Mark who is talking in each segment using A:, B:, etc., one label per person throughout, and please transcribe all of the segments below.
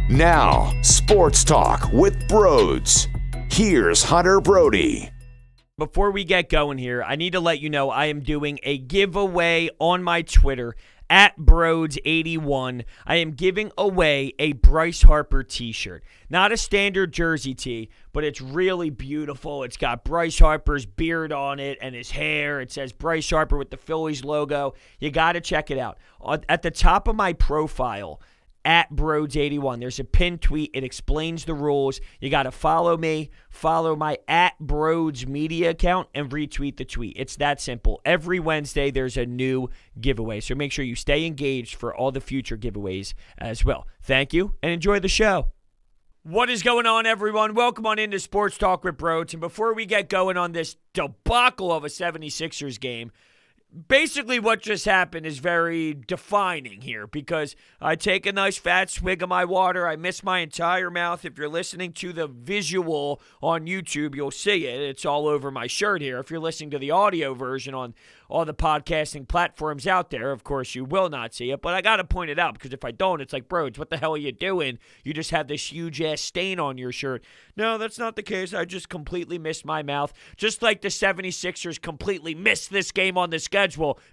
A: Now, Sports Talk with Brodes. Here's Hunter Brody.
B: Before we get going here, I need to let you know I am doing a giveaway on my Twitter at Brodes81. I am giving away a Bryce Harper t-shirt. Not a standard jersey tee, but it's really beautiful. It's got Bryce Harper's beard on it and his hair. It says Bryce Harper with the Phillies logo. You got to check it out. At the top of my profile, at Brodes81. There's a pinned tweet. It explains the rules. You got to follow me, follow my at Brodes media account, and retweet the tweet. It's that simple. Every Wednesday, there's a new giveaway. So make sure you stay engaged for all the future giveaways as well. Thank you, and enjoy the show. What is going on, everyone? Welcome on into Sports Talk with Brodes. And before we get going on this debacle of a 76ers game, basically what just happened is very defining here because I take a nice fat swig of my water. I miss my entire mouth. If you're listening to the visual on YouTube, you'll see it. It's all over my shirt here. If you're listening to the audio version on all the podcasting platforms out there, of course, you will not see it. But I got to point it out because if I don't, it's like, Brodes, what the hell are you doing? You just have this huge-ass stain on your shirt. No, that's not the case. I just completely missed my mouth. Just like the 76ers completely missed this game on the schedule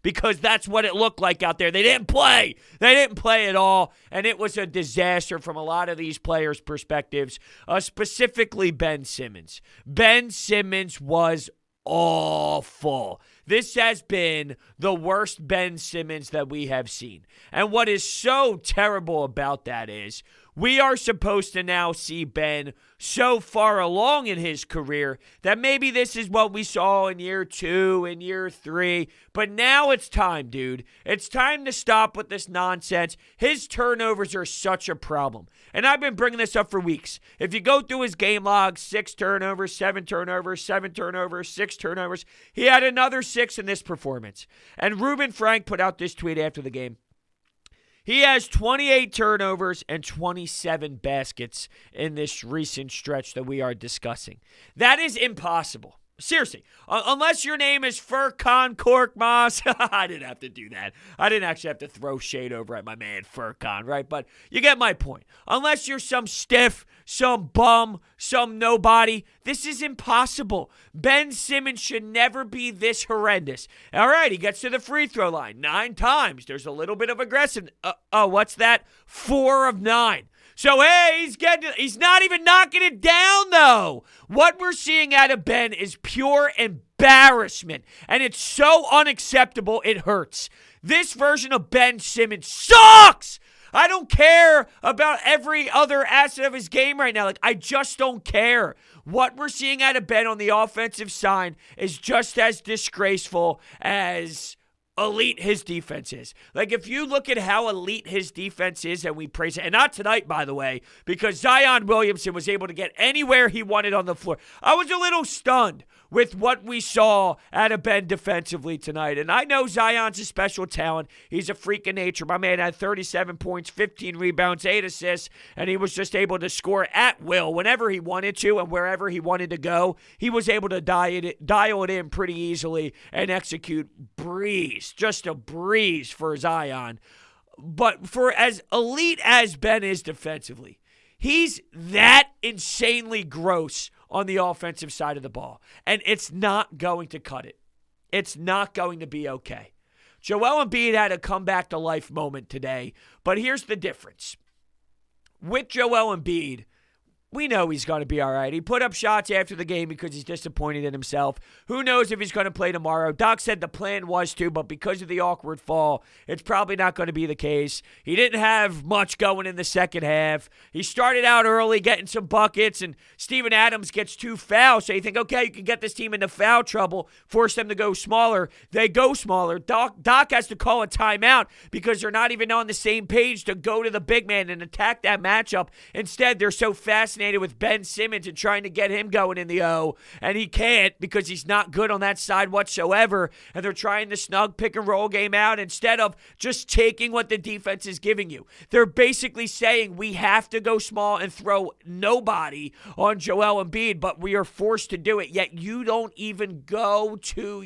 B: because that's what it looked like out there. They didn't play. They didn't play at all, and it was a disaster from a lot of these players' perspectives, specifically Ben Simmons. Ben Simmons was awful. This has been the worst Ben Simmons that we have seen. And what is so terrible about that is we are supposed to now see Ben so far along in his career that maybe this is what we saw in year 2 and year 3. But now it's time, dude. It's time to stop with this nonsense. His turnovers are such a problem. And I've been bringing this up for weeks. If you go through his game log, 6 turnovers, 7 turnovers, 7 turnovers, 6 turnovers. He had another 6 in this performance. And Ruben Frank put out this tweet after the game. He has 28 turnovers and 27 baskets in this recent stretch that we are discussing. That is impossible. Seriously, unless your name is Furkan Korkmaz. I didn't have to do that. I didn't actually have to throw shade over at my man Furkan, right? But you get my point. Unless you're some stiff, some bum, some nobody, this is impossible. Ben Simmons should never be this horrendous. All right, he gets to the free throw line 9 times. There's a little bit of aggression. What's that? 4 of 9. So, hey, he's not even knocking it down, though. What we're seeing out of Ben is pure embarrassment, and it's so unacceptable it hurts. This version of Ben Simmons sucks! I don't care about every other asset of his game right now. I just don't care. What we're seeing out of Ben on the offensive side is just as disgraceful as elite his defense is. If you look at how elite his defense is, and we praise it, and not tonight, by the way, because Zion Williamson was able to get anywhere he wanted on the floor. I was a little stunned with what we saw out of Ben defensively tonight. And I know Zion's a special talent. He's a freak of nature. My man had 37 points, 15 rebounds, 8 assists, and he was just able to score at will whenever he wanted to and wherever he wanted to go. He was able to dial it in pretty easily and execute breeze. Just a breeze for Zion. But for as elite as Ben is defensively, he's that insanely gross on the offensive side of the ball. And it's not going to cut it. It's not going to be okay. Joel Embiid had a comeback to life moment today, but here's the difference. With Joel Embiid, we know he's going to be all right. He put up shots after the game because he's disappointed in himself. Who knows if he's going to play tomorrow? Doc said the plan was to, but because of the awkward fall, it's probably not going to be the case. He didn't have much going in the second half. He started out early getting some buckets, and Steven Adams gets 2 fouls. So you think, okay, you can get this team into foul trouble, force them to go smaller. They go smaller. Doc has to call a timeout because they're not even on the same page to go to the big man and attack that matchup. Instead, they're so fascinated fascinated with Ben Simmons and trying to get him going in the O, and he can't because he's not good on that side whatsoever, and they're trying the snug pick and roll game out instead of just taking what the defense is giving you. They're basically saying we have to go small and throw nobody on Joel Embiid, but we are forced to do it, yet you don't even go to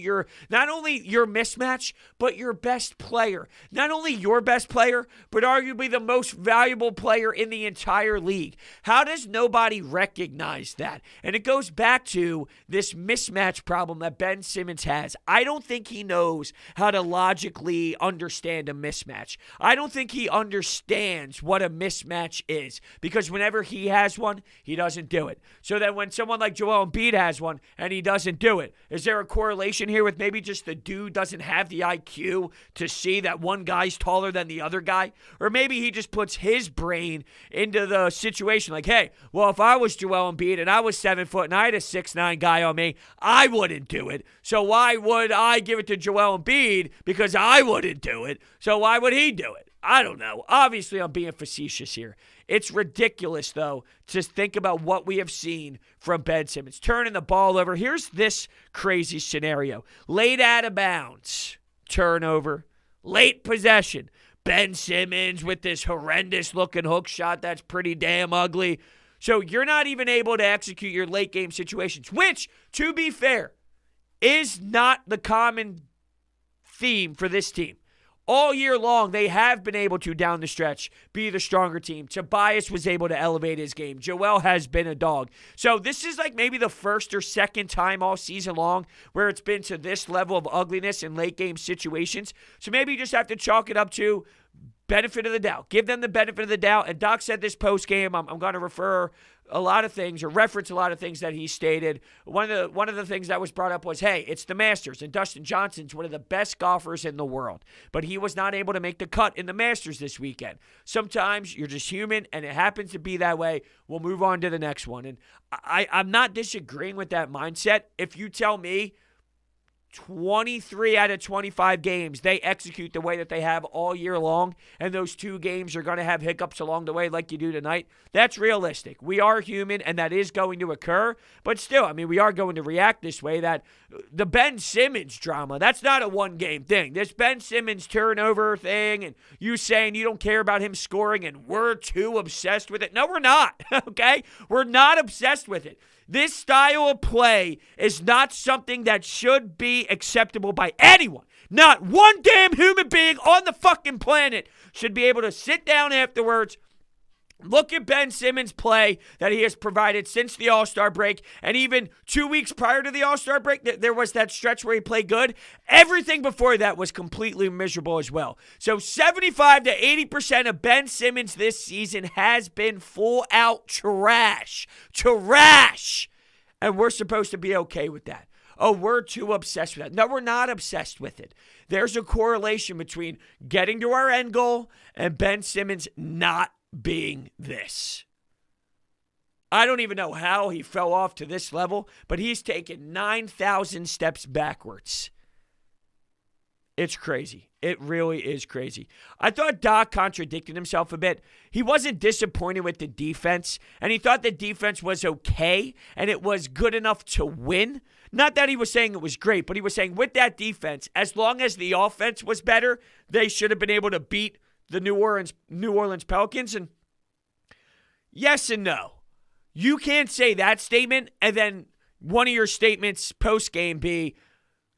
B: not only your mismatch, but your best player. Not only your best player, but arguably the most valuable player in the entire league. How does nobody recognize that? And it goes back to this mismatch problem that Ben Simmons has. I don't think he knows how to logically understand a mismatch. I don't think he understands what a mismatch is, because whenever he has one, he doesn't do it. So that when someone like Joel Embiid has one and he doesn't do it, is there a correlation here with maybe just the dude doesn't have the IQ to see that one guy's taller than the other guy? Or maybe he just puts his brain into the situation like, hey, well, if I was Joel Embiid and I was 7 foot and I had a 6'9" guy on me, I wouldn't do it. So why would I give it to Joel Embiid? Because I wouldn't do it. So why would he do it? I don't know. Obviously, I'm being facetious here. It's ridiculous, though, to think about what we have seen from Ben Simmons. Turning the ball over. Here's this crazy scenario. Late out of bounds. Turnover. Late possession. Ben Simmons with this horrendous-looking hook shot that's pretty damn ugly. So you're not even able to execute your late-game situations, which, to be fair, is not the common theme for this team. All year long, they have been able to, down the stretch, be the stronger team. Tobias was able to elevate his game. Joel has been a dog. So this is like maybe the first or second time all season long where it's been to this level of ugliness in late-game situations. So maybe you just have to chalk it up to benefit of the doubt. Give them the benefit of the doubt. And Doc said this post-game, I'm going to refer a lot of things or reference a lot of things that he stated. One of the things that was brought up was, hey, it's the Masters, and Dustin Johnson's one of the best golfers in the world, but he was not able to make the cut in the Masters this weekend. Sometimes you're just human, and it happens to be that way. We'll move on to the next one. And I'm not disagreeing with that mindset. If you tell me 23 out of 25 games, they execute the way that they have all year long, and those 2 games are going to have hiccups along the way like you do tonight, that's realistic. We are human, and that is going to occur, but still, I mean, we are going to react this way. That the Ben Simmons drama, that's not a one-game thing. This Ben Simmons turnover thing, and you saying you don't care about him scoring, and we're too obsessed with it. No, we're not, okay? We're not obsessed with it. This style of play is not something that should be acceptable by anyone. Not one damn human being on the fucking planet should be able to sit down afterwards, look at Ben Simmons' play that he has provided since the All-Star break, and even 2 weeks prior to the All-Star break, there was that stretch where he played good. Everything before that was completely miserable as well. So 75 to 80% of Ben Simmons this season has been full-out trash. Trash! And we're supposed to be okay with that. Oh, we're too obsessed with that. No, we're not obsessed with it. There's a correlation between getting to our end goal and Ben Simmons not being this. I don't even know how he fell off to this level, but he's taken 9,000 steps backwards. It's crazy. It really is crazy. I thought Doc contradicted himself a bit. He wasn't disappointed with the defense, and he thought the defense was okay, and it was good enough to win. Not that he was saying it was great, but he was saying with that defense, as long as the offense was better, they should have been able to beat the New Orleans Pelicans. And yes and no. You can't say that statement and then one of your statements post-game be,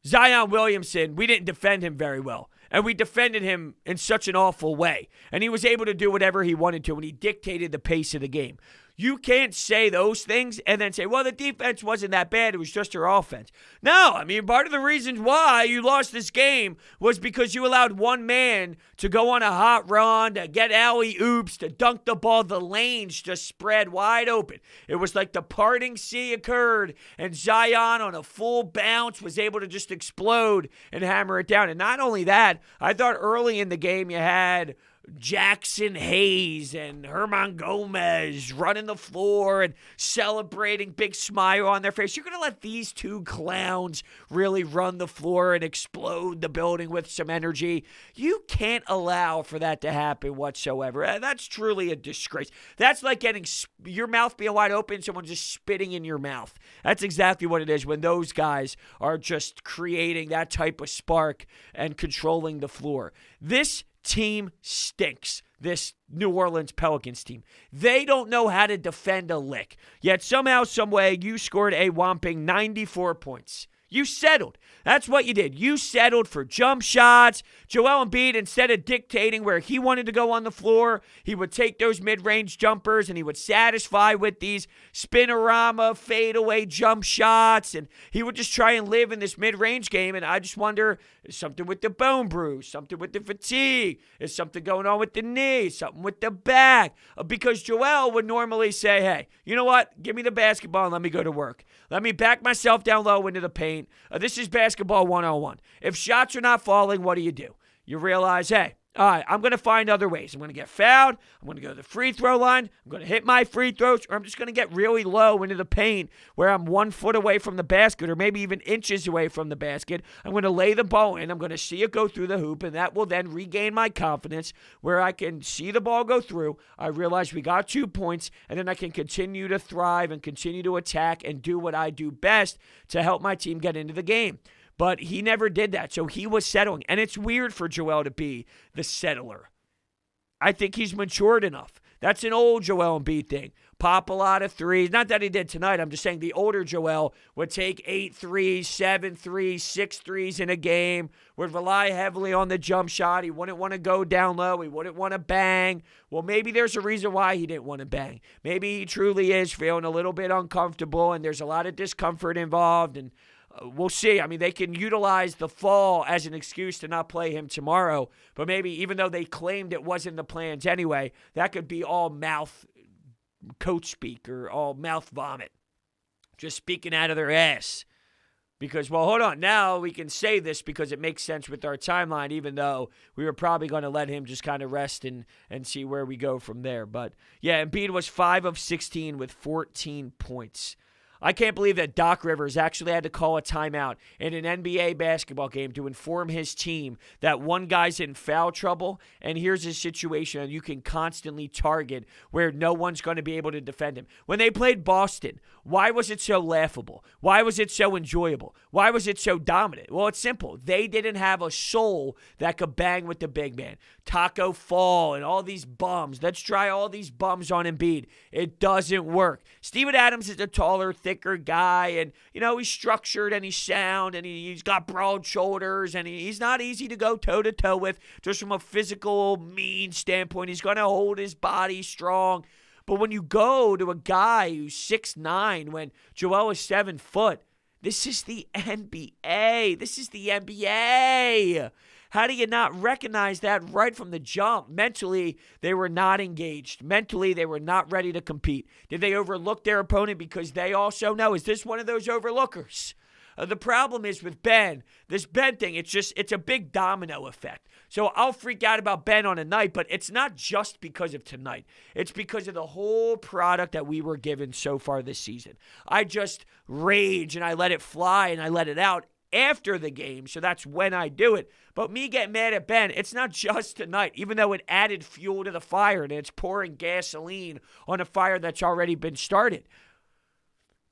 B: Zion Williamson, we didn't defend him very well. And we defended him in such an awful way. And he was able to do whatever he wanted to, and he dictated the pace of the game. You can't say those things and then say, well, the defense wasn't that bad. It was just your offense. No, I mean, part of the reasons why you lost this game was because you allowed one man to go on a hot run, to get alley-oops, to dunk the ball. The lanes just spread wide open. It was like the parting sea occurred, and Zion on a full bounce was able to just explode and hammer it down. And not only that, I thought early in the game you had Jackson Hayes and Herman Gomez running the floor and celebrating, big smile on their face. You're going to let these two clowns really run the floor and explode the building with some energy? You can't allow for that to happen whatsoever. That's truly a disgrace. That's like getting your mouth being wide open, someone just spitting in your mouth. That's exactly what it is when those guys are just creating that type of spark and controlling the floor. This team stinks, this New Orleans Pelicans team. They don't know how to defend a lick. Yet somehow, someway, you scored a whopping 94 points. You settled. That's what you did. You settled for jump shots. Joel Embiid, instead of dictating where he wanted to go on the floor, he would take those mid-range jumpers and he would satisfy with these spinorama, fadeaway jump shots, and he would just try and live in this mid-range game. And I just wonder, is something with the bone bruise, something with the fatigue, is something going on with the knee, something with the back? Because Joel would normally say, hey, you know what? Give me the basketball and let me go to work. Let me back myself down low into the paint. This is basketball 101. If shots are not falling, what do? You realize, hey, all right, I'm going to find other ways. I'm going to get fouled. I'm going to go to the free throw line. I'm going to hit my free throws, or I'm just going to get really low into the paint where I'm 1 foot away from the basket or maybe even inches away from the basket. I'm going to lay the ball in. I'm going to see it go through the hoop, and that will then regain my confidence where I can see the ball go through. I realize we got 2 points, and then I can continue to thrive and continue to attack and do what I do best to help my team get into the game. But he never did that, so he was settling. And it's weird for Joel to be the settler. I think he's matured enough. That's an old Joel Embiid thing. Pop a lot of threes. Not that he did tonight. I'm just saying the older Joel would take 8 threes, 7 threes, 6 threes in a game, would rely heavily on the jump shot. He wouldn't want to go down low. He wouldn't want to bang. Well, maybe there's a reason why he didn't want to bang. Maybe he truly is feeling a little bit uncomfortable, and there's a lot of discomfort involved, and we'll see. I mean, they can utilize the fall as an excuse to not play him tomorrow. But maybe even though they claimed it wasn't the plans anyway, that could be all mouth coach speak or all mouth vomit. Just speaking out of their ass. Because, well, hold on. Now we can say this because it makes sense with our timeline, even though we were probably going to let him just kind of rest and see where we go from there. But, yeah, Embiid was 5 of 16 with 14 points. I can't believe that Doc Rivers actually had to call a timeout in an NBA basketball game to inform his team that one guy's in foul trouble, and here's a situation that you can constantly target where no one's going to be able to defend him. When they played Boston, why was it so laughable? Why was it so enjoyable? Why was it so dominant? Well, it's simple. They didn't have a soul that could bang with the big man. Taco Fall and all these bums. Let's try all these bums on Embiid. It doesn't work. Steven Adams is a taller, thicker guy, and, you know, he's structured and he's sound and he's got broad shoulders, and he's not easy to go toe-to-toe with just from a physical, mean standpoint. He's going to hold his body strong. But when you go to a guy who's 6'9", when Joel is 7 foot, this is the NBA. This is the NBA. How do you not recognize that right from the jump? Mentally, they were not engaged. Mentally, they were not ready to compete. Did they overlook their opponent because they also know? Is this one of those overlookers? The problem is with Ben, this Ben thing, it's a big domino effect. So I'll freak out about Ben on a night, but it's not just because of tonight. It's because of the whole product that we were given so far this season. I just rage and I let it fly and I let it out after the game, so that's when I do it. But me getting mad at Ben, it's not just tonight, even though it added fuel to the fire and it's pouring gasoline on a fire that's already been started.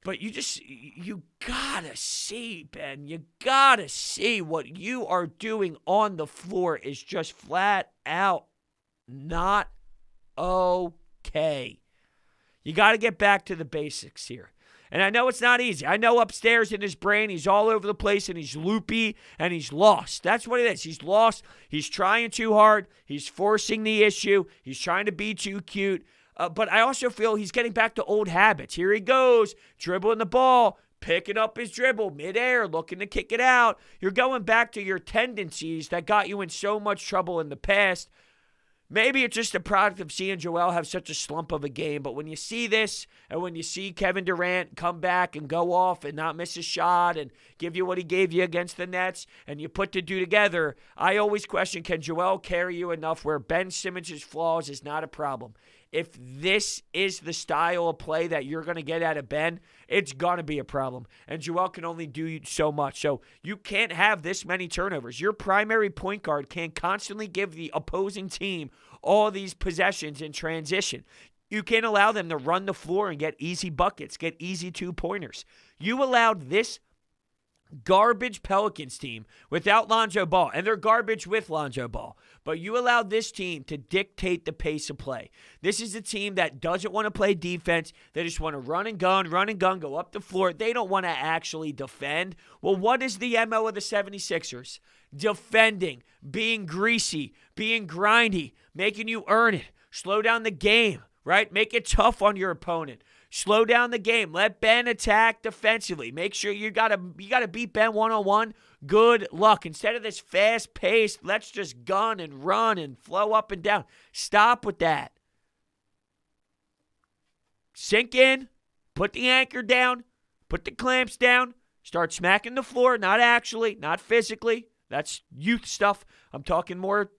B: But you gotta see, Ben. You gotta see what you are doing on the floor is just flat out not okay. You gotta get back to the basics here. And I know it's not easy. I know upstairs in his brain, he's all over the place and he's loopy and he's lost. That's what it is. He's lost. He's trying too hard. He's forcing the issue. He's trying to be too cute. But I also feel he's getting back to old habits. Here he goes, dribbling the ball, picking up his dribble midair, looking to kick it out. You're going back to your tendencies that got you in so much trouble in the past. Maybe it's just a product of seeing Joel have such a slump of a game, but when you see this and when you see Kevin Durant come back and go off and not miss a shot and give you what he gave you against the Nets and you put the two together, I always question, can Joel carry you enough where Ben Simmons' flaws is not a problem? If this is the style of play that you're going to get out of Ben, it's going to be a problem. And Joel can only do so much. So you can't have this many turnovers. Your primary point guard can't constantly give the opposing team all these possessions in transition. You can't allow them to run the floor and get easy buckets, get easy two-pointers. You allowed this garbage Pelicans team without Lonzo Ball, and they're garbage with Lonzo Ball, but you allowed this team to dictate the pace of play. This is a team that doesn't want to play defense. They just want to run and gun, go up the floor. They don't want to actually defend. Well, what is the MO of the 76ers? Defending, being greasy, being grindy, making you earn it. Slow down the game, right? Make it tough on your opponent. Slow down the game. Let Ben attack defensively. Make sure you gotta beat Ben one-on-one. Good luck. Instead of this fast-paced, let's just gun and run and flow up and down. Stop with that. Sink in. Put the anchor down. Put the clamps down. Start smacking the floor. Not actually. Not physically. That's youth stuff. I'm talking more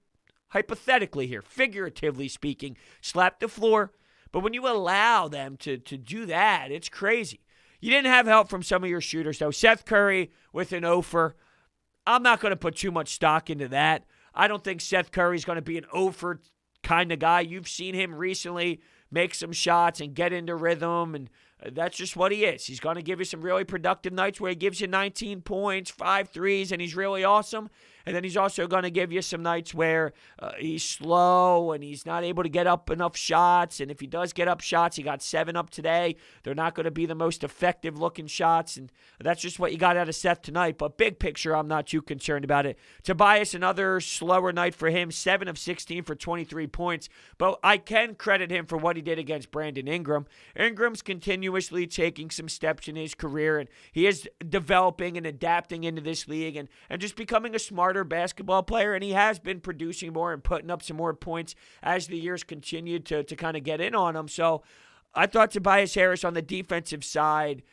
B: hypothetically here. Figuratively speaking. Slap the floor. But when you allow them to do that, it's crazy. You didn't have help from some of your shooters, though. Seth Curry with an offer. I'm not going to put too much stock into that. I don't think Seth Curry's going to be an offer kind of guy. You've seen him recently make some shots and get into rhythm, and that's just what he is. He's going to give you some really productive nights where he gives you 19 points, 5 threes, and he's really awesome. And then he's also going to give you some nights where he's slow and he's not able to get up enough shots. And if he does get up shots, he got 7 up today. They're not going to be the most effective-looking shots. And that's just what you got out of Seth tonight. But big picture, I'm not too concerned about it. Tobias, another slower night for him, 7 of 16 for 23 points. But I can credit him for what he did against Brandon Ingram. Ingram's continuously taking some steps in his career, and he is developing and adapting into this league and just becoming a smarter basketball player, and he has been producing more and putting up some more points as the years continued to kind of get in on him. So I thought Tobias Harris on the defensive side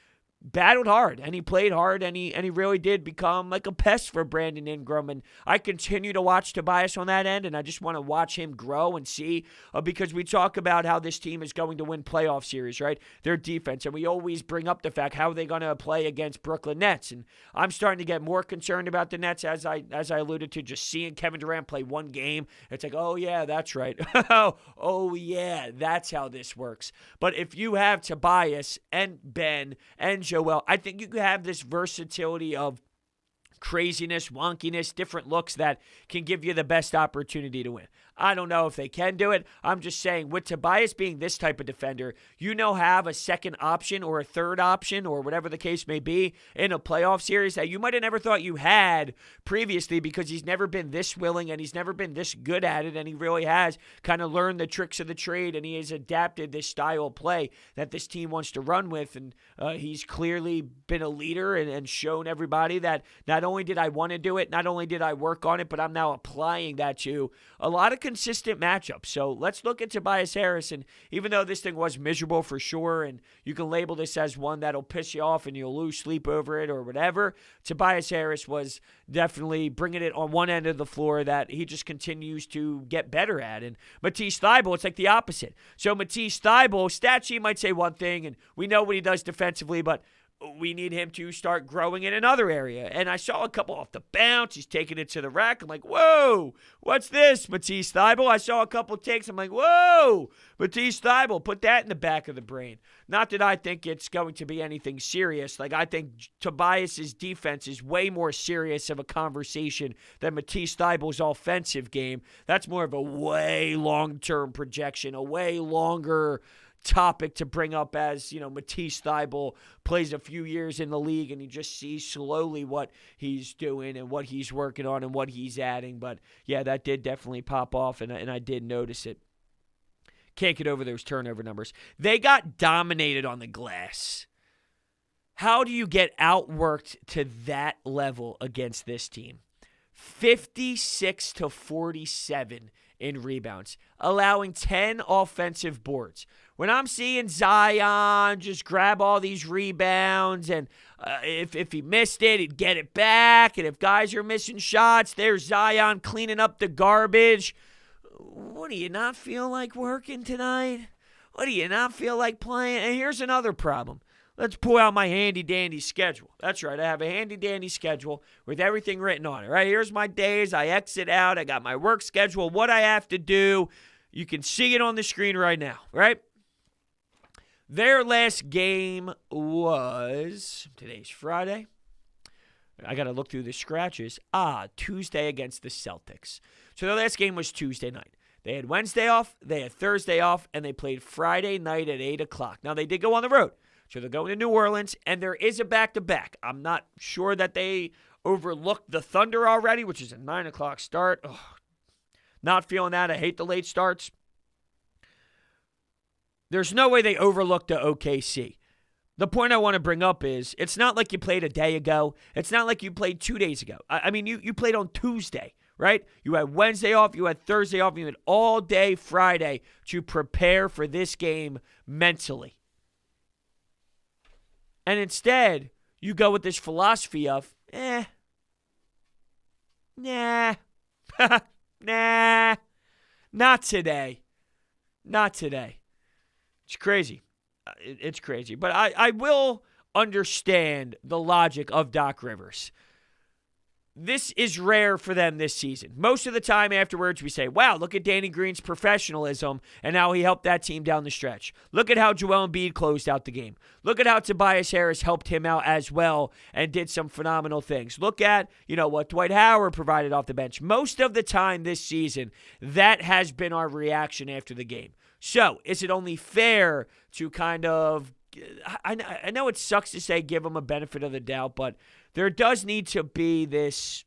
B: battled hard, and he played hard, and he really did become like a pest for Brandon Ingram. And I continue to watch Tobias on that end, and I just want to watch him grow and see, because we talk about how this team is going to win playoff series, right? Their defense, and we always bring up the fact, how are they going to play against Brooklyn Nets? And I'm starting to get more concerned about the Nets, as I alluded to, just seeing Kevin Durant play one game. It's like, oh yeah, that's right. Oh yeah, that's how this works. But if you have Tobias and Ben and Joel, I think you could have this versatility of craziness, wonkiness, different looks that can give you the best opportunity to win. I don't know if they can do it. I'm just saying, with Tobias being this type of defender, have a second option or a third option or whatever the case may be in a playoff series that you might have never thought you had previously, because he's never been this willing and he's never been this good at it, and he really has kind of learned the tricks of the trade, and he has adapted this style of play that this team wants to run with, and he's clearly been a leader and shown everybody that not only did I want to do it, not only did I work on it, but I'm now applying that to a lot of consistent matchups. So let's look at Tobias Harris, and even though this thing was miserable for sure, and you can label this as one that'll piss you off and you'll lose sleep over it or whatever, Tobias Harris was definitely bringing it on one end of the floor that he just continues to get better at. And Matisse Thybulle, it's like the opposite. So Matisse Thybulle, stat sheet might say one thing, and we know what he does defensively, but we need him to start growing in another area. And I saw a couple off the bounce. He's taking it to the rack. I'm like, whoa, what's this, Matisse Thybulle? I saw a couple takes. I'm like, whoa, Matisse Thybulle, put that in the back of the brain. Not that I think it's going to be anything serious. Like, I think Tobias's defense is way more serious of a conversation than Matisse Thybulle's offensive game. That's more of a way long-term projection, a way longer topic to bring up, as Matisse Thybulle plays a few years in the league and you just see slowly what he's doing and what he's working on and what he's adding. But yeah, that did definitely pop off, and I did notice it. Can't get over those turnover numbers. They got dominated on the glass. How do you get outworked to that level against this team? 56 to 47 in rebounds, allowing 10 offensive boards. When I'm seeing Zion just grab all these rebounds, and if he missed it, he'd get it back, and if guys are missing shots, there's Zion cleaning up the garbage. What, do you not feel like working tonight? What, do you not feel like playing? And here's another problem. Let's pull out my handy-dandy schedule. That's right, I have a handy-dandy schedule with everything written on it. Right, here's my days. I exit out. I got my work schedule, what I have to do. You can see it on the screen right now, right? Their last game was, today's Friday. I got to look through the scratches. Tuesday against the Celtics. So their last game was Tuesday night. They had Wednesday off, they had Thursday off, and they played Friday night at 8 o'clock. Now, they did go on the road. So they're going to New Orleans, and there is a back-to-back. I'm not sure that they overlooked the Thunder already, which is a 9 o'clock start. Ugh. Not feeling that. I hate the late starts. There's no way they overlooked the OKC. The point I want to bring up is it's not like you played a day ago. It's not like you played 2 days ago. I mean, you played on Tuesday, right? You had Wednesday off. You had Thursday off. You had all day Friday to prepare for this game mentally. And instead, you go with this philosophy of, nah, not today. Not today. It's crazy. It's crazy. But I will understand the logic of Doc Rivers. This is rare for them this season. Most of the time afterwards, we say, wow, look at Danny Green's professionalism and how he helped that team down the stretch. Look at how Joel Embiid closed out the game. Look at how Tobias Harris helped him out as well and did some phenomenal things. Look at, what Dwight Howard provided off the bench. Most of the time this season, that has been our reaction after the game. So, is it only fair to kind of, I know it sucks to say give them a benefit of the doubt, but there does need to be this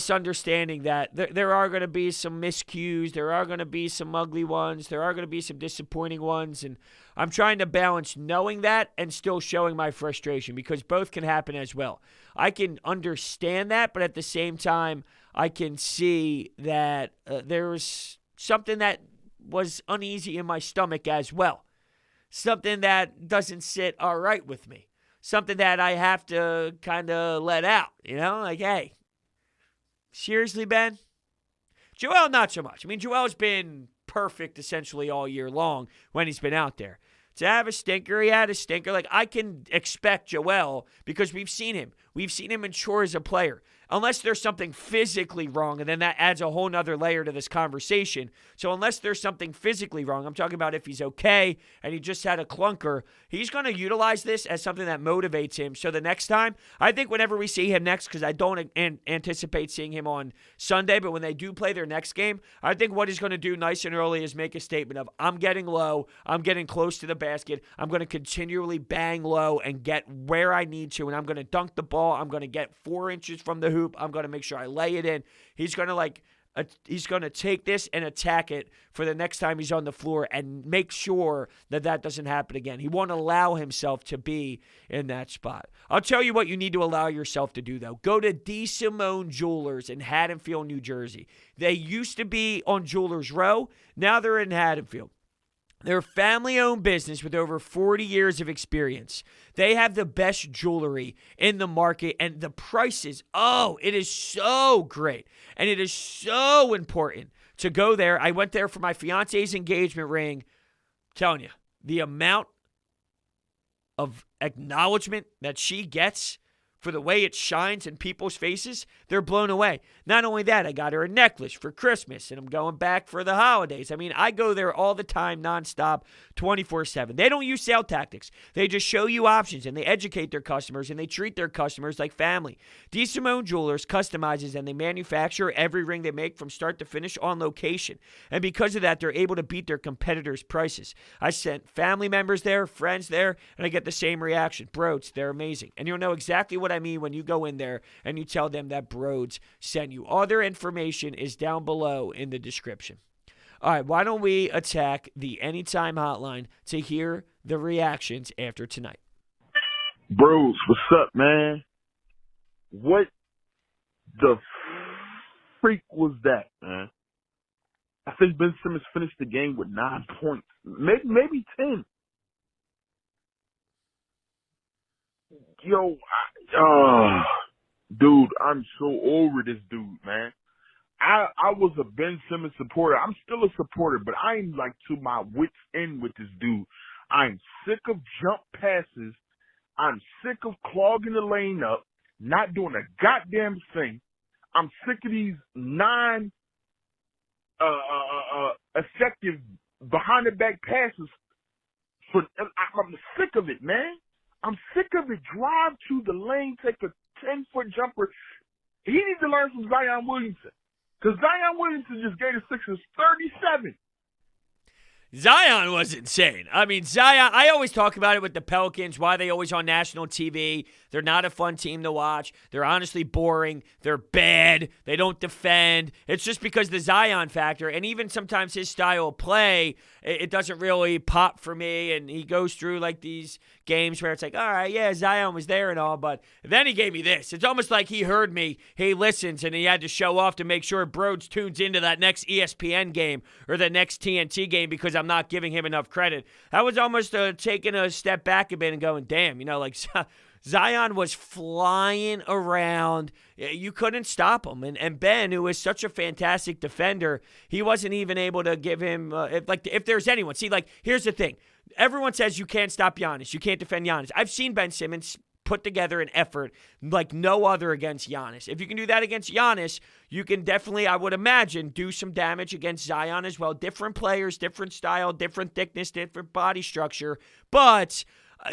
B: understanding that there are going to be some miscues, there are going to be some ugly ones, there are going to be some disappointing ones, and I'm trying to balance knowing that and still showing my frustration because both can happen as well. I can understand that, but at the same time, I can see that there's something that was uneasy in my stomach as well. Something that doesn't sit all right with me. Something that I have to kind of let out, like, hey, seriously, Ben? Joel, not so much. I mean, Joel's been perfect essentially all year long when he's been out there. To have a stinker, he had a stinker. Like, I can expect Joel because we've seen him. We've seen him mature as a player. Unless there's something physically wrong, and then that adds a whole nother layer to this conversation. So unless there's something physically wrong, I'm talking about if he's okay and he just had a clunker, he's going to utilize this as something that motivates him. So the next time, I think whenever we see him next, because I don't anticipate seeing him on Sunday, but when they do play their next game, I think what he's going to do nice and early is make a statement of, I'm getting low, I'm getting close to the basket, I'm going to continually bang low and get where I need to, and I'm going to dunk the ball, I'm going to get 4 inches from the hoop. I'm going to make sure I lay it in. He's going to take this and attack it for the next time he's on the floor and make sure that doesn't happen again. He won't allow himself to be in that spot. I'll tell you what you need to allow yourself to do, though. Go to D. Simone Jewelers in Haddonfield, New Jersey. They used to be on Jewelers Row. Now they're in Haddonfield. They're a family-owned business with over 40 years of experience. They have the best jewelry in the market, and the prices, it is so great. And it is so important to go there. I went there for my fiance's engagement ring. I'm telling you, the amount of acknowledgement that she gets for the way it shines in people's faces, they're blown away. Not only that, I got her a necklace for Christmas, and I'm going back for the holidays. I mean, I go there all the time, nonstop, 24/7. They don't use sale tactics. They just show you options, and they educate their customers, and they treat their customers like family. D. Simone Jewelers customizes and they manufacture every ring they make from start to finish on location. And because of that, they're able to beat their competitors' prices. I sent family members there, friends there, and I get the same reaction. Brodes, they're amazing. And you'll know exactly what I mean when you go in there and you tell them that Brodes sent you. All their information is down below in the description. All right, why don't we attack the Anytime Hotline to hear the reactions after tonight?
C: Brodes, what's up, man? What the freak was that, man? I think Ben Simmons finished the game with 9 points, maybe 10. Yo, dude, I'm so over this dude, man. I was a Ben Simmons supporter. I'm still a supporter, but I'm like to my wits' end with this dude. I'm sick of jump passes. I'm sick of clogging the lane up, not doing a goddamn thing. I'm sick of these effective behind the back passes. I'm sick of it, man. I'm sick of it. Drive to the lane, take a 10-foot jumper. He needs to learn from Zion Williamson. Because Zion Williamson just gave the Sixers 37.
B: Zion was insane. I mean, Zion, I always talk about it with the Pelicans, why they always on national TV. They're not a fun team to watch. They're honestly boring. They're bad. They don't defend. It's just because the Zion factor, and even sometimes his style of play, it doesn't really pop for me, and he goes through like these games where it's like, all right, yeah, Zion was there and all, but then he gave me this. It's almost like he heard me, he listens, and he had to show off to make sure Brodes tunes into that next ESPN game or the next TNT game because I'm not giving him enough credit. I was almost taking a step back a bit and going, damn, like Zion was flying around. You couldn't stop him. And Ben, who is such a fantastic defender, he wasn't even able to give him, if there's anyone. See, here's the thing. Everyone says you can't stop Giannis. You can't defend Giannis. I've seen Ben Simmons put together an effort like no other against Giannis. If you can do that against Giannis, you can definitely, I would imagine, do some damage against Zion as well. Different players, different style, different thickness, different body structure. But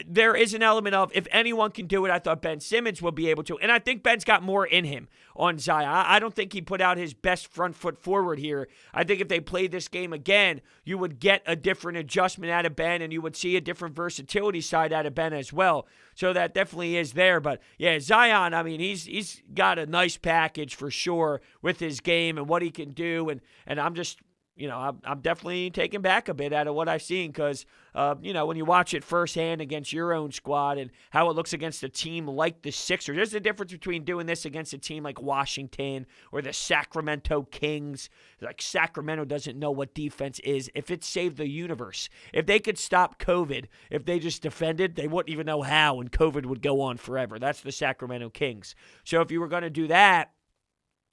B: there is an element of, if anyone can do it, I thought Ben Simmons would be able to. And I think Ben's got more in him on Zion. I don't think he put out his best front foot forward here. I think if they played this game again, you would get a different adjustment out of Ben, and you would see a different versatility side out of Ben as well. So that definitely is there. But yeah, Zion, I mean, he's got a nice package for sure with his game and what he can do. And I'm just, I'm definitely taken back a bit out of what I've seen because, when you watch it firsthand against your own squad and how it looks against a team like the Sixers, there's a difference between doing this against a team like Washington or the Sacramento Kings. Like, Sacramento doesn't know what defense is. If it saved the universe, if they could stop COVID, if they just defended, they wouldn't even know how, and COVID would go on forever. That's the Sacramento Kings. So if you were going to do that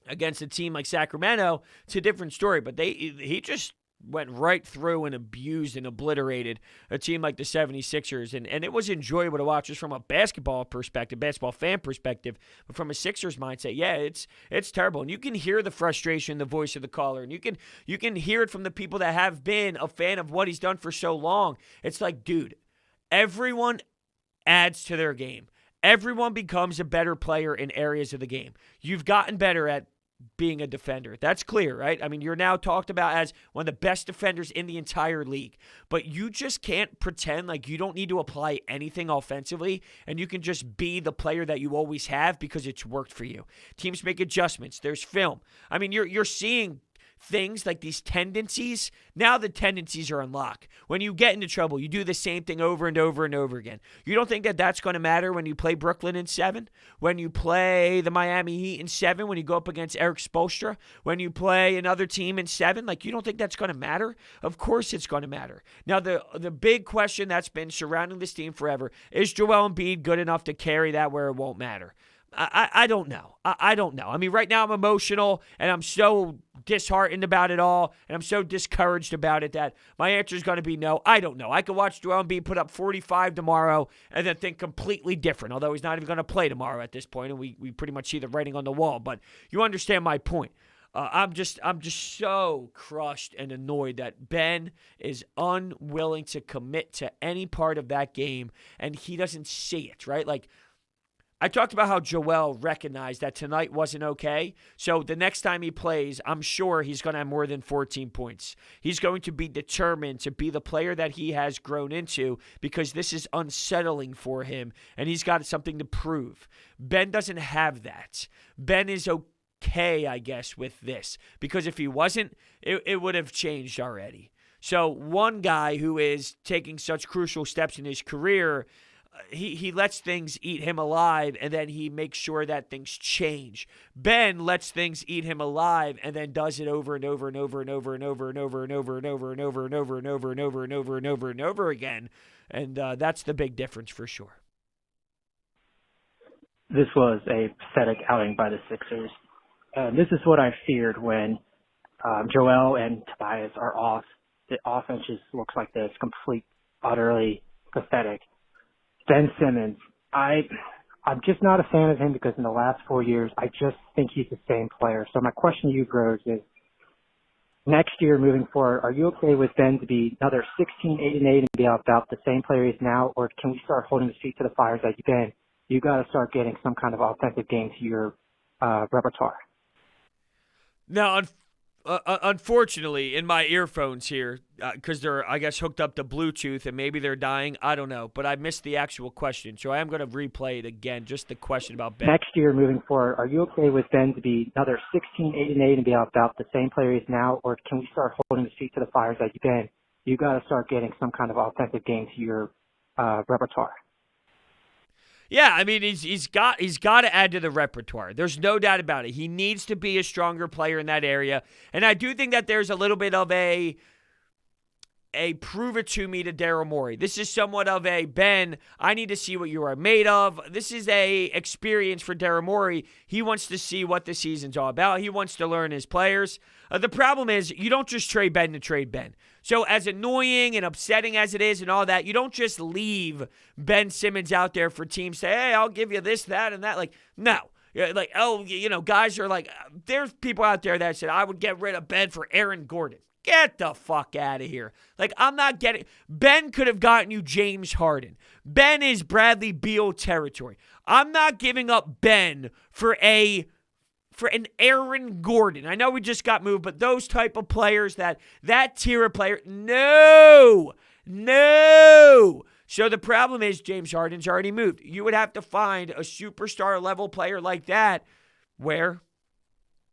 B: against a team like Sacramento, it's a different story. But he just went right through and abused and obliterated a team like the 76ers. And it was enjoyable to watch just from a basketball fan perspective. But from a Sixers mindset, yeah, it's terrible. And you can hear the frustration in the voice of the caller. And you can hear it from the people that have been a fan of what he's done for so long. It's like, dude, everyone adds to their game. Everyone becomes a better player in areas of the game. You've gotten better at being a defender. That's clear, right? I mean, you're now talked about as one of the best defenders in the entire league. But you just can't pretend like you don't need to apply anything offensively and you can just be the player that you always have because it's worked for you. Teams make adjustments. There's film. I mean, you're seeing things like these tendencies. Now the tendencies are unlocked. When you get into trouble, you do the same thing over and over and over again. You don't think that that's going to matter when you play Brooklyn in 7? When you play the Miami Heat in 7? When you go up against Eric Spoelstra? When you play another team in 7? Like, you don't think that's going to matter? Of course it's going to matter. Now, the big question that's been surrounding this team forever, is Joel Embiid good enough to carry that where it won't matter? I don't know. I don't know. I mean, right now I'm emotional, and I'm so disheartened about it all, and I'm so discouraged about it that my answer is going to be no. I don't know. I could watch Joel Embiid put up 45 tomorrow and then think completely different, although he's not even going to play tomorrow at this point, and we pretty much see the writing on the wall. But you understand my point. I'm just so crushed and annoyed that Ben is unwilling to commit to any part of that game, and he doesn't see it, right? Like, I talked about how Joel recognized that tonight wasn't okay. So the next time he plays, I'm sure he's going to have more than 14 points. He's going to be determined to be the player that he has grown into because this is unsettling for him, and he's got something to prove. Ben doesn't have that. Ben is okay, I guess, with this because if he wasn't, it would have changed already. So one guy who is taking such crucial steps in his career, he lets things eat him alive, and then he makes sure that things change. Ben lets things eat him alive, and then does it over and over and over and over and over and over and over and over and over and over and over and over and over and over and over again. And that's the big difference for sure.
D: This was a pathetic outing by the Sixers. This is what I feared when Joel and Tobias are off. The offense just looks like this, complete, utterly pathetic. Ben Simmons, I'm just not a fan of him because in the last 4 years, I just think he's the same player. So my question to you, Brodes, is next year moving forward, are you okay with Ben to be another 16-8-8 and be about the same player he is now, or can we start holding his feet to the fires like Ben? You got to start getting some kind of offensive game to your repertoire.
B: Now, unfortunately, in my earphones here, because they're, I guess, hooked up to Bluetooth and maybe they're dying, I don't know. But I missed the actual question, so I am going to replay it again, just the question about Ben.
D: Next year, moving forward, are you okay with Ben to be another 16-8-8 and be about the same player he is now, or can we start holding his feet to the fires like Ben? You got to start getting some kind of offensive game to your repertoire.
B: Yeah, I mean, he's got to add to the repertoire. There's no doubt about it. He needs to be a stronger player in that area. And I do think that there's a little bit of a prove it to me to Daryl Morey. This is somewhat of a, Ben, I need to see what you are made of. This is a experience for Daryl Morey. He wants to see what the season's all about. He wants to learn his players. The problem is you don't just trade Ben to trade Ben. So as annoying and upsetting as it is and all that, you don't just leave Ben Simmons out there for teams say, hey, I'll give you this, that, and that. Like, no. Like, oh, guys are like, there's people out there that said, I would get rid of Ben for Aaron Gordon. Get the fuck out of here. Like, I'm not getting. Ben could have gotten you James Harden. Ben is Bradley Beal territory. I'm not giving up Ben for an Aaron Gordon. I know we just got moved, but those type of players, that tier of player, no. So the problem is James Harden's already moved. You would have to find a superstar level player like that where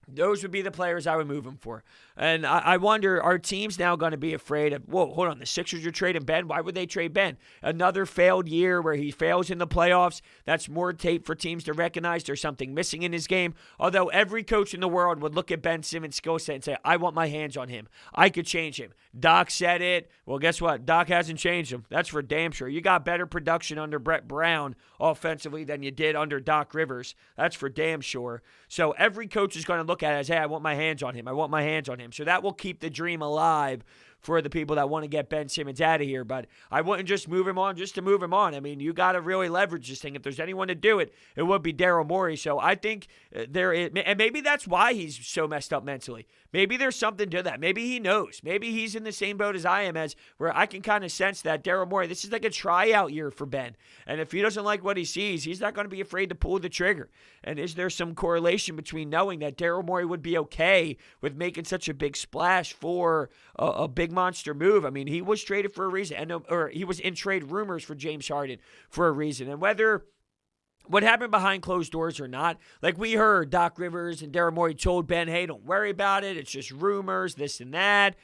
B: those would be the players I would move him for. And I wonder, are teams now going to be afraid of, whoa, hold on, the Sixers are trading Ben? Why would they trade Ben? Another failed year where he fails in the playoffs. That's more tape for teams to recognize there's something missing in his game. Although every coach in the world would look at Ben Simmons' skill set and say, I want my hands on him. I could change him. Doc said it. Well, guess what? Doc hasn't changed him. That's for damn sure. You got better production under Brett Brown offensively than you did under Doc Rivers. That's for damn sure. So every coach is going to look at it as, hey, I want my hands on him. I want my hands on him. So that will keep the dream alive for the people that want to get Ben Simmons out of here. But I wouldn't just move him on just to move him on. I mean, you got to really leverage this thing. If there's anyone to do it, it would be Daryl Morey. So I think there is, and maybe that's why he's so messed up mentally. Maybe there's something to that. Maybe he knows. Maybe he's in the same boat as I am, as where I can kind of sense that Daryl Morey, this is like a tryout year for Ben. And if he doesn't like what he sees, he's not going to be afraid to pull the trigger. And is there some correlation between knowing that Daryl Morey would be okay with making such a big splash for a big monster move? I mean, he was traded for a reason, or he was in trade rumors for James Harden for a reason. And whether what happened behind closed doors or not, like we heard Doc Rivers and Daryl Morey told Ben, hey, don't worry about it. It's just rumors, this and that.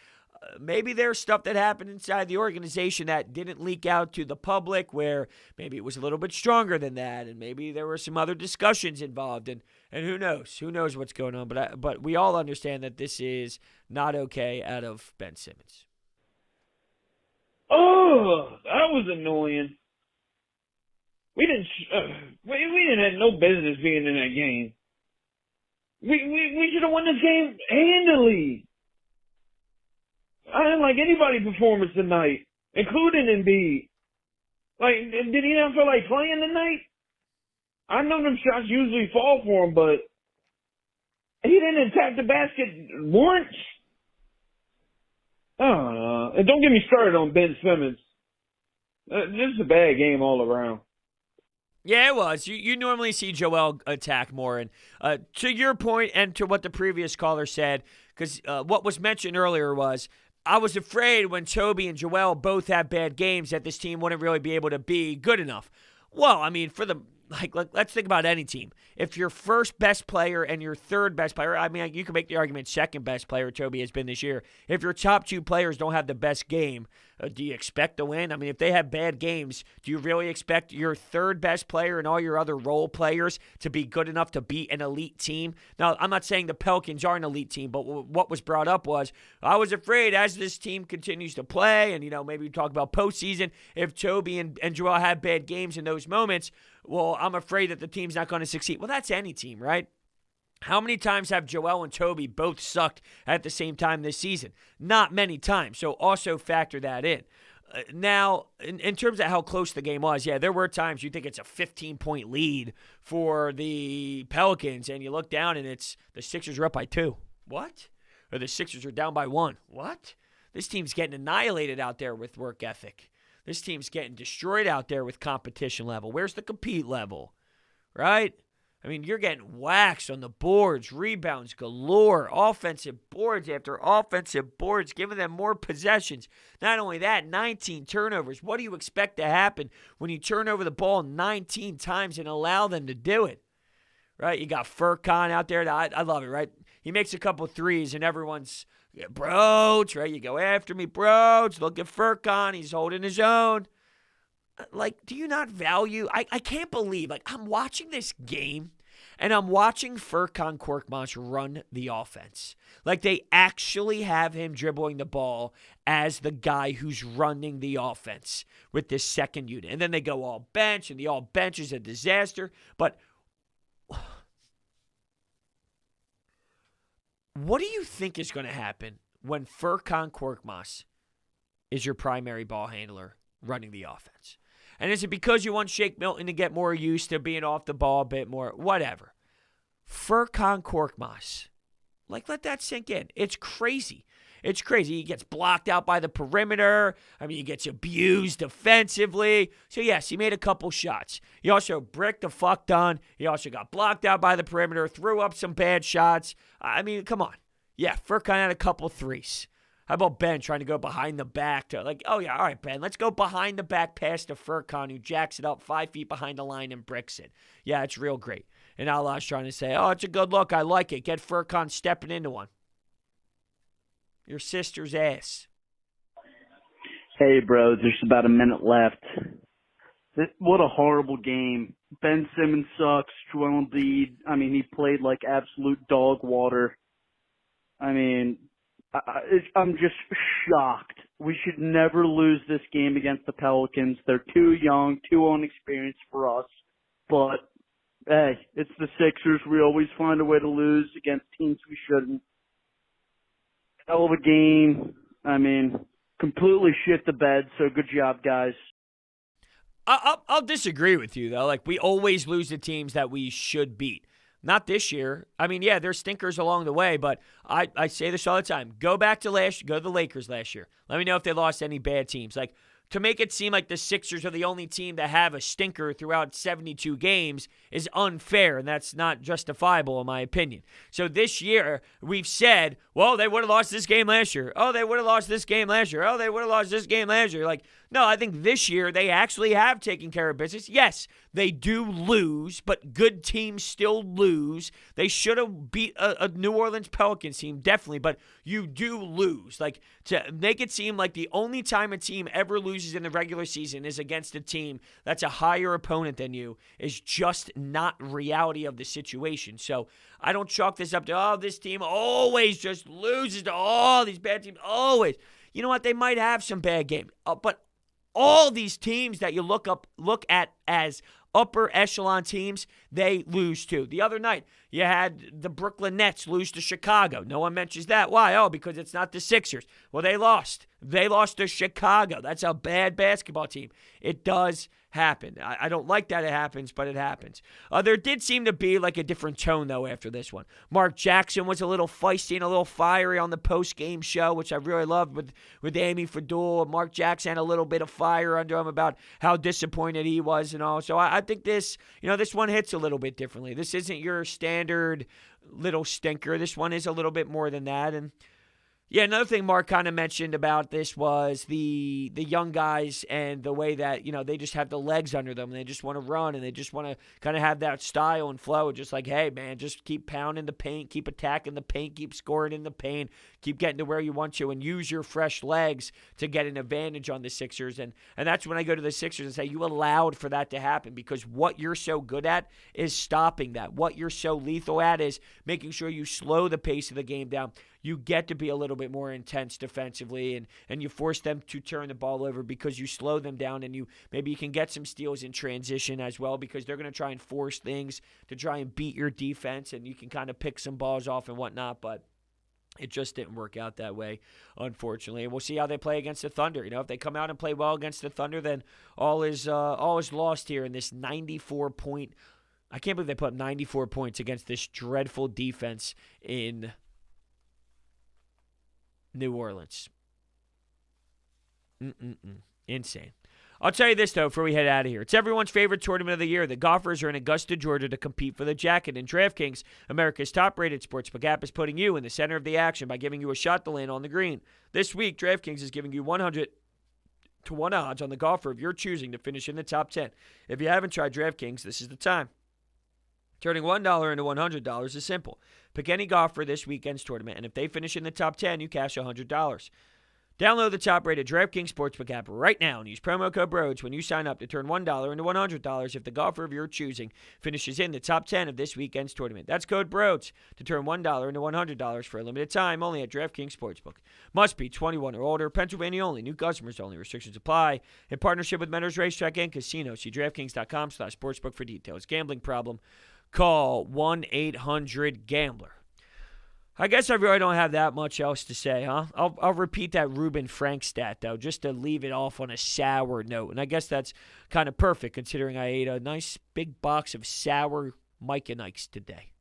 B: Maybe there's stuff that happened inside the organization that didn't leak out to the public, where maybe it was a little bit stronger than that, and maybe there were some other discussions involved, and who knows? Who knows what's going on? But we all understand that this is not okay out of Ben Simmons.
E: Oh, that was annoying. We didn't have no business being in that game. We should have won this game handily. I didn't like anybody's performance tonight, including Embiid. Like, did he not feel like playing tonight? I know them shots usually fall for him, but he didn't attack the basket once. And don't get me started on Ben Simmons. This is a bad game all around.
B: Yeah, it was. You normally see Joel attack more. And to your point and to what the previous caller said, because what was mentioned earlier was, I was afraid when Toby and Joel both had bad games that this team wouldn't really be able to be good enough. Well, I mean, let's think about any team. If your first best player and your third best player, I mean, you can make the argument second best player Toby has been this year. If your top two players don't have the best game, Do you expect to win? I mean, if they have bad games, do you really expect your third best player and all your other role players to be good enough to beat an elite team? Now, I'm not saying the Pelicans are an elite team, but what was brought up was I was afraid as this team continues to play, and, maybe we talk about postseason, if Toby and Joel have bad games in those moments, well, I'm afraid that the team's not going to succeed. Well, that's any team, right? How many times have Joel and Toby both sucked at the same time this season? Not many times, so also factor that in. Now, in terms of how close the game was, yeah, there were times you think it's a 15-point lead for the Pelicans, and you look down and it's the Sixers are up by 2. What? Or the Sixers are down by 1. What? This team's getting annihilated out there with work ethic. This team's getting destroyed out there with competition level. Where's the compete level? Right? I mean, you're getting waxed on the boards, rebounds galore, offensive boards after offensive boards, giving them more possessions. Not only that, 19 turnovers. What do you expect to happen when you turn over the ball 19 times and allow them to do it? Right? You got Furkan out there. I love it, right? He makes a couple threes and everyone's, Brodes, right? You go after me, Brodes. Look at Furkan. He's holding his own. Like, do you not value? I can't believe, I'm watching this game, and I'm watching Furkan Korkmaz run the offense. Like, they actually have him dribbling the ball as the guy who's running the offense with this second unit. And then they go all bench, and the all bench is a disaster. But what do you think is going to happen when Furkan Korkmaz is your primary ball handler running the offense? And is it because you want Shake Milton to get more used to being off the ball a bit more? Whatever. Furkan Korkmaz. Let that sink in. It's crazy. It's crazy. He gets blocked out by the perimeter. I mean, he gets abused defensively. So, yes, he made a couple shots. He also bricked the fuck done. He also got blocked out by the perimeter, threw up some bad shots. I mean, come on. Yeah, Furkan had a couple threes. How about Ben trying to go behind the back to all right, Ben, let's go behind the back pass to Furkan, who jacks it up 5 feet behind the line and bricks it. Yeah, it's real great. And Allah's trying to say, it's a good look. I like it. Get Furkan stepping into one. Your sister's ass.
F: Hey, bro, there's about a minute left. What a horrible game. Ben Simmons sucks. Joel Embiid, he played like absolute dog water. I'm just shocked. We should never lose this game against the Pelicans. They're too young, too inexperienced for us. But, hey, it's the Sixers. We always find a way to lose against teams we shouldn't. Hell of a game. Completely shit the bed, so good job, guys.
B: I'll disagree with you, though. We always lose to teams that we should beat. Not this year. Yeah, there's stinkers along the way, but I say this all the time. Go to the Lakers last year. Let me know if they lost any bad teams. To make it seem like the Sixers are the only team to have a stinker throughout 72 games is unfair, and that's not justifiable in my opinion. So this year, we've said, well, they would have lost this game last year. Oh, they would have lost this game last year. Oh, they would have lost this game last year. No, I think this year they actually have taken care of business. Yes, they do lose, but good teams still lose. They should have beat a New Orleans Pelicans team, definitely, but you do lose. To make it seem like the only time a team ever loses in the regular season is against a team that's a higher opponent than you is just not reality of the situation. So I don't chalk this up to, this team always just loses to all these bad teams, always. You know what? They might have some bad games, but all these teams that you look at as upper echelon teams, they lose too. The other night, you had the Brooklyn Nets lose to Chicago. No one mentions that. Why? Oh, because it's not the Sixers. Well, they lost. They lost to Chicago. That's a bad basketball team. It does happen. I don't like that it happens, but it happens. There did seem to be a different tone, though, after this one. Mark Jackson was a little feisty and a little fiery on the post-game show, which I really loved with Amy Fadul. Mark Jackson had a little bit of fire under him about how disappointed he was and all. So I think this one hits a little bit differently. This isn't your standard little stinker. This one is a little bit more than that. And Yeah, another thing Mark kind of mentioned about this was the young guys and the way that, they just have the legs under them and they just want to run and they just want to kind of have that style and flow. Just like, hey, man, just keep pounding the paint, keep attacking the paint, keep scoring in the paint, keep getting to where you want to, and use your fresh legs to get an advantage on the Sixers. And that's when I go to the Sixers and say, you allowed for that to happen because what you're so good at is stopping that. What you're so lethal at is making sure you slow the pace of the game down. You get to be a little bit more intense defensively, and you force them to turn the ball over because you slow them down, and maybe you can get some steals in transition as well because they're going to try and force things to try and beat your defense, and you can kind of pick some balls off and whatnot, but it just didn't work out that way, unfortunately. And we'll see how they play against the Thunder. If they come out and play well against the Thunder, then all is lost here in this 94-point. I can't believe they put up 94 points against this dreadful defense in New Orleans. Insane. I'll tell you this, though, before we head out of here. It's everyone's favorite tournament of the year. The Gophers are in Augusta, Georgia to compete for the jacket. And DraftKings, America's top-rated sportsbook app, is putting you in the center of the action by giving you a shot to land on the green. This week, DraftKings is giving you 100 to 1 odds on the golfer of your choosing to finish in the top 10. If you haven't tried DraftKings, this is the time. Turning $1 into $100 is simple. Pick any golfer this weekend's tournament, and if they finish in the top 10, you cash $100. Download the top-rated DraftKings Sportsbook app right now and use promo code Brodes when you sign up to turn $1 into $100 if the golfer of your choosing finishes in the top 10 of this weekend's tournament. That's code Brodes to turn $1 into $100 for a limited time only at DraftKings Sportsbook. Must be 21 or older. Pennsylvania only. New customers only. Restrictions apply. In partnership with Mentor's Racetrack and Casino. See DraftKings.com/sportsbook for details. Gambling problem? Call 1-800-GAMBLER. I guess I really don't have that much else to say, huh? I'll repeat that Reuben Frank stat, though, just to leave it off on a sour note. And I guess that's kind of perfect, considering I ate a nice big box of sour Mike and Ike's today,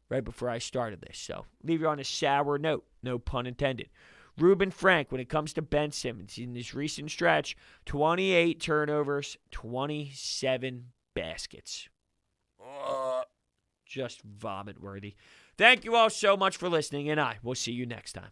B: right before I started this. So leave you on a sour note, no pun intended. Reuben Frank, when it comes to Ben Simmons, in this recent stretch, 28 turnovers, 27 baskets. Just vomit-worthy. Thank you all so much for listening, and I will see you next time.